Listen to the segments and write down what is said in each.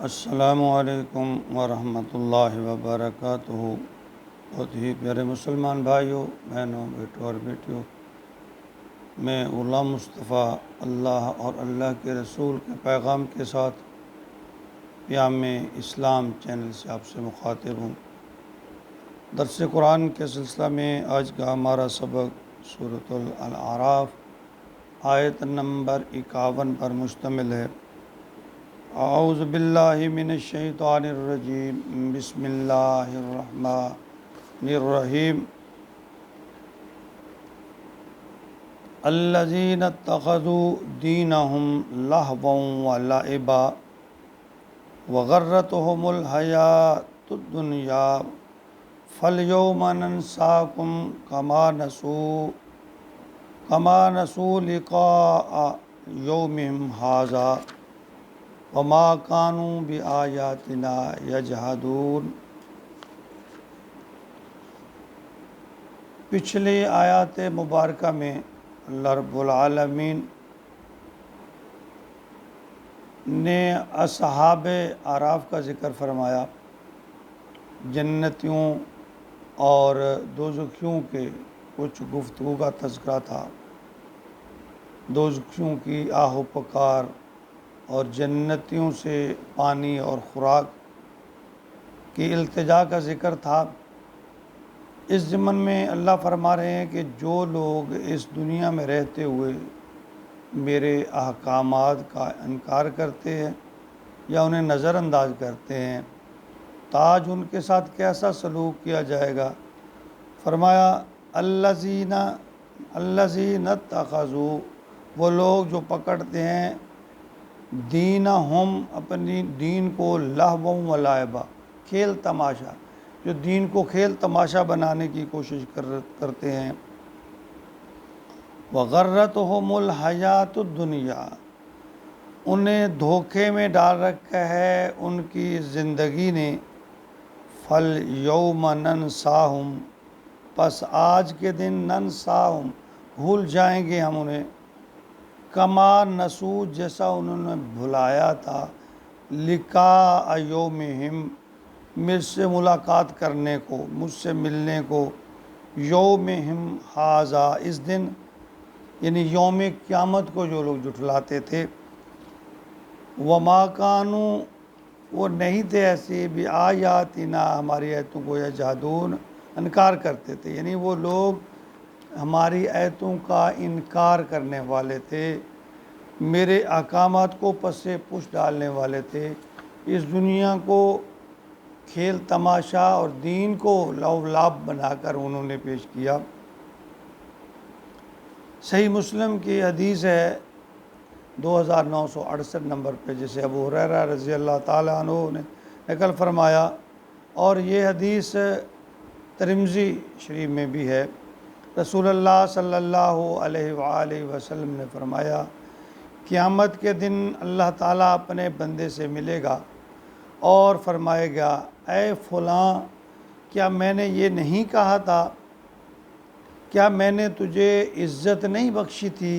السلام علیکم ورحمۃ اللہ وبرکاتہ۔ بہت ہی پیارے مسلمان بھائیوں، بہنوں، بیٹوں اور بیٹیوں، میں غلام مصطفیٰ اللہ اور اللہ کے رسول کے پیغام کے ساتھ پیام اسلام چینل سے آپ سے مخاطب ہوں۔ درس قرآن کے سلسلہ میں آج کا ہمارا سبق سورۃ الاعراف آیت نمبر 51 پر مشتمل ہے۔ اعوذ باللہ من الشیطان الرجیم، بسم اللہ الرحمن الرحیم۔ الذین اتخذوا دینہم لہوا ولعبا وغرتہم الحیاۃ الدنیا فالیوم ننساکم کما نسوا لقاء یومہم ھذا وما كانوا بآیاتنا یجحدون۔ پچھلی آیات مبارکہ میں اللہ رب العالمین نے اصحاب اعراف کا ذکر فرمایا، جنتیوں اور دوزخیوں کے کچھ گفتگو کا تذکرہ تھا، دوزخیوں کی آہ و پکار اور جنتیوں سے پانی اور خوراک کی التجا کا ذکر تھا۔ اس ضمن میں اللہ فرما رہے ہیں کہ جو لوگ اس دنیا میں رہتے ہوئے میرے احکامات کا انکار کرتے ہیں یا انہیں نظر انداز کرتے ہیں، تاج ان کے ساتھ کیسا سلوک کیا جائے گا؟ فرمایا الذین اتخذوا، وہ لوگ جو پکڑتے ہیں دینہم، اپنی دین کو، لہوا و لعبا، کھیل تماشا، جو دین کو کھیل تماشا بنانے کی کوشش کرتے ہیں، وغرتہم الحیاۃ الدنیا، انہیں دھوکے میں ڈال رکھا ہے ان کی زندگی نے، فالیوم ننساہم، پس آج کے دن، ننساہم، بھول جائیں گے ہم انہیں، کما نسو، جیسا انہوں نے بھلایا تھا، لقاء یومہم، مجھ سے ملاقات کرنے کو، مجھ سے ملنے کو، یومہم ھذا، اس دن، یعنی یوم قیامت کو جو لوگ جھٹلاتے تھے، وما کانوا، وہ نہیں تھے ایسے، بآیاتنا، ہماری آیتوں کو، یجحدون، انکار کرتے تھے، یعنی وہ لوگ ہماری آیتوں کا انکار کرنے والے تھے، میرے احکامات کو پس پش ڈالنے والے تھے، اس دنیا کو کھیل تماشا اور دین کو لو لعب بنا کر انہوں نے پیش کیا۔ صحیح مسلم کی حدیث ہے 2968 نمبر پہ، جسے ابو ہریرہ رضی اللہ تعالیٰ عنہ نے نقل فرمایا، اور یہ حدیث ترمذی شریف میں بھی ہے۔ رسول اللہ صلی اللہ علیہ وآلہ وسلم نے فرمایا، قیامت کے دن اللہ تعالیٰ اپنے بندے سے ملے گا اور فرمائے گا، اے فلاں، کیا میں نے یہ نہیں کہا تھا؟ کیا میں نے تجھے عزت نہیں بخشی تھی؟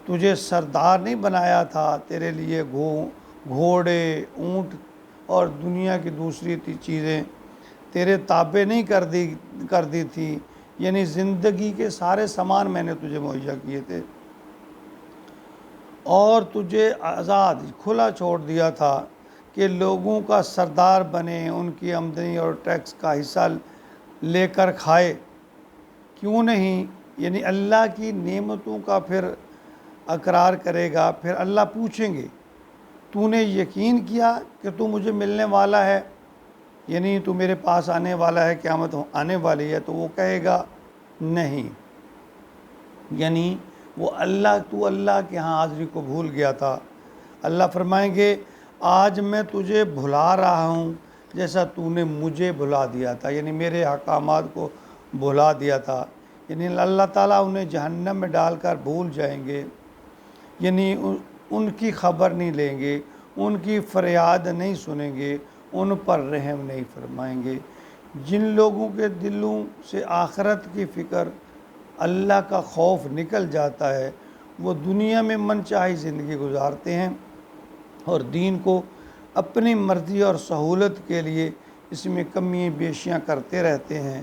تجھے سردار نہیں بنایا تھا؟ تیرے لیے گھوڑے، اونٹ اور دنیا کی دوسری چیزیں تیرے تابع نہیں کر دی تھی، یعنی زندگی کے سارے سامان میں نے تجھے مہیا کیے تھے اور تجھے آزاد، کھلا چھوڑ دیا تھا کہ لوگوں کا سردار بنے، ان کی آمدنی اور ٹیکس کا حصہ لے کر کھائے، کیوں نہیں؟ یعنی اللہ کی نعمتوں کا پھر اقرار کرے گا، پھر اللہ پوچھیں گے، تو نے یقین کیا کہ تو مجھے ملنے والا ہے، یعنی تو میرے پاس آنے والا ہے، قیامت آنے والی ہے؟ تو وہ کہے گا نہیں، یعنی وہ تو اللہ کے ہاں حاضری کو بھول گیا تھا۔ اللہ فرمائیں گے، آج میں تجھے بھلا رہا ہوں جیسا تو نے مجھے بھلا دیا تھا، یعنی میرے احکامات کو بھلا دیا تھا، یعنی اللہ تعالیٰ انہیں جہنم میں ڈال کر بھول جائیں گے، یعنی ان کی خبر نہیں لیں گے، ان کی فریاد نہیں سنیں گے، ان پر رحم نہیں فرمائیں گے۔ جن لوگوں کے دلوں سے آخرت کی فکر، اللہ کا خوف نکل جاتا ہے، وہ دنیا میں من چاہی زندگی گزارتے ہیں اور دین کو اپنی مرضی اور سہولت کے لیے اس میں کمی بیشیاں کرتے رہتے ہیں،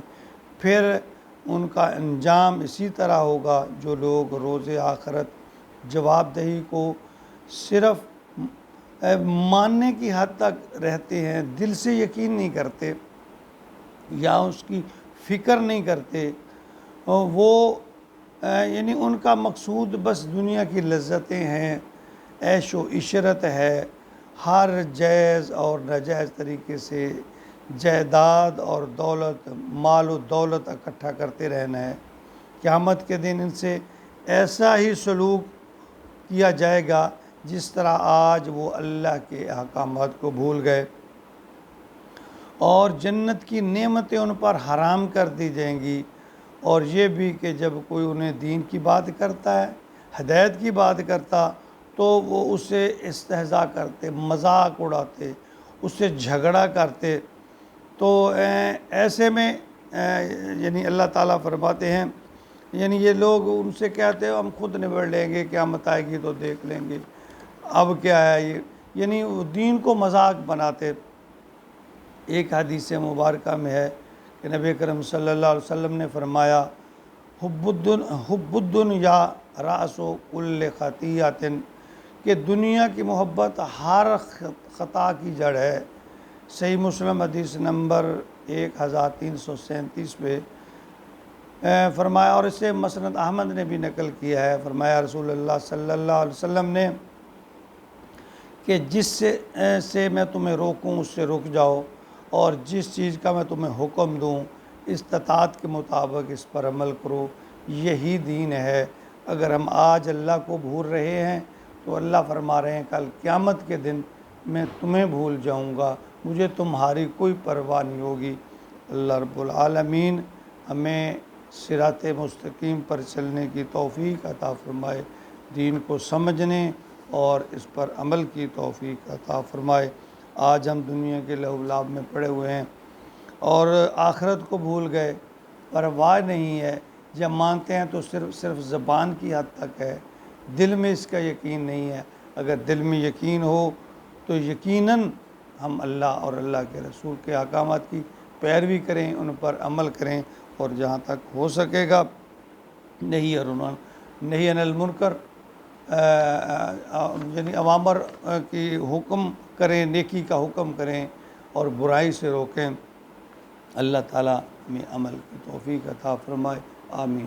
پھر ان کا انجام اسی طرح ہوگا۔ جو لوگ روز آخرت جواب دہی کو صرف ماننے کی حد تک رہتے ہیں، دل سے یقین نہیں کرتے یا اس کی فکر نہیں کرتے، وہ یعنی ان کا مقصود بس دنیا کی لذتیں ہیں، عیش و عشرت ہے، ہر جائز اور ناجائز طریقے سے جائیداد اور دولت، مال و دولت اکٹھا کرتے رہنا ہے۔ قیامت کے دن ان سے ایسا ہی سلوک کیا جائے گا جس طرح آج وہ اللہ کے احکامات کو بھول گئے، اور جنت کی نعمتیں ان پر حرام کر دی جائیں گی۔ اور یہ بھی کہ جب کوئی انہیں دین کی بات کرتا ہے، ہدایت کی بات کرتا، تو وہ اس سے استہزاء کرتے، مذاق اڑاتے، اس سے جھگڑا کرتے۔ تو ایسے میں یعنی اللہ تعالیٰ فرماتے ہیں، یعنی یہ لوگ ان سے کہتے ہیں ہم خود نبڑ لیں گے، قیامت آئے گی تو دیکھ لیں گے، اب کیا ہے یہ، یعنی وہ دین کو مذاق بناتے۔ ایک حدیث مبارکہ میں ہے کہ نبی کرم صلی اللہ علیہ وسلم نے فرمایا، حب الدنیا رأس کل خطیئۃ، کہ دنیا کی محبت ہر خطا کی جڑ ہے۔ صحیح مسلم حدیث نمبر 1337 پہ فرمایا، اور اسے مسند احمد نے بھی نقل کیا ہے، فرمایا رسول اللہ صلی اللہ علیہ وسلم نے کہ جس سے میں تمہیں روکوں اس سے رک جاؤ، اور جس چیز کا میں تمہیں حکم دوں استطاعت کے مطابق اس پر عمل کرو، یہی دین ہے۔ اگر ہم آج اللہ کو بھول رہے ہیں تو اللہ فرما رہے ہیں کل قیامت کے دن میں تمہیں بھول جاؤں گا، مجھے تمہاری کوئی پرواہ نہیں ہوگی۔ اللہ رب العالمین ہمیں صراط مستقیم پر چلنے کی توفیق عطا فرمائے، دین کو سمجھنے اور اس پر عمل کی توفیق عطا فرمائے۔ آج ہم دنیا کے لہو لعب میں پڑے ہوئے ہیں اور آخرت کو بھول گئے، پرواہ نہیں ہے، جب مانتے ہیں تو صرف زبان کی حد تک ہے، دل میں اس کا یقین نہیں ہے۔ اگر دل میں یقین ہو تو یقیناً ہم اللہ اور اللہ کے رسول کے احکامات کی پیروی کریں، ان پر عمل کریں، اور جہاں تک ہو سکے گا نہیں عن المنکر یعنی اوامر کی حکم کریں، نیکی کا حکم کریں اور برائی سے روکیں۔ اللہ تعالیٰ میں عمل کی توفیق عطا فرمائے، آمین۔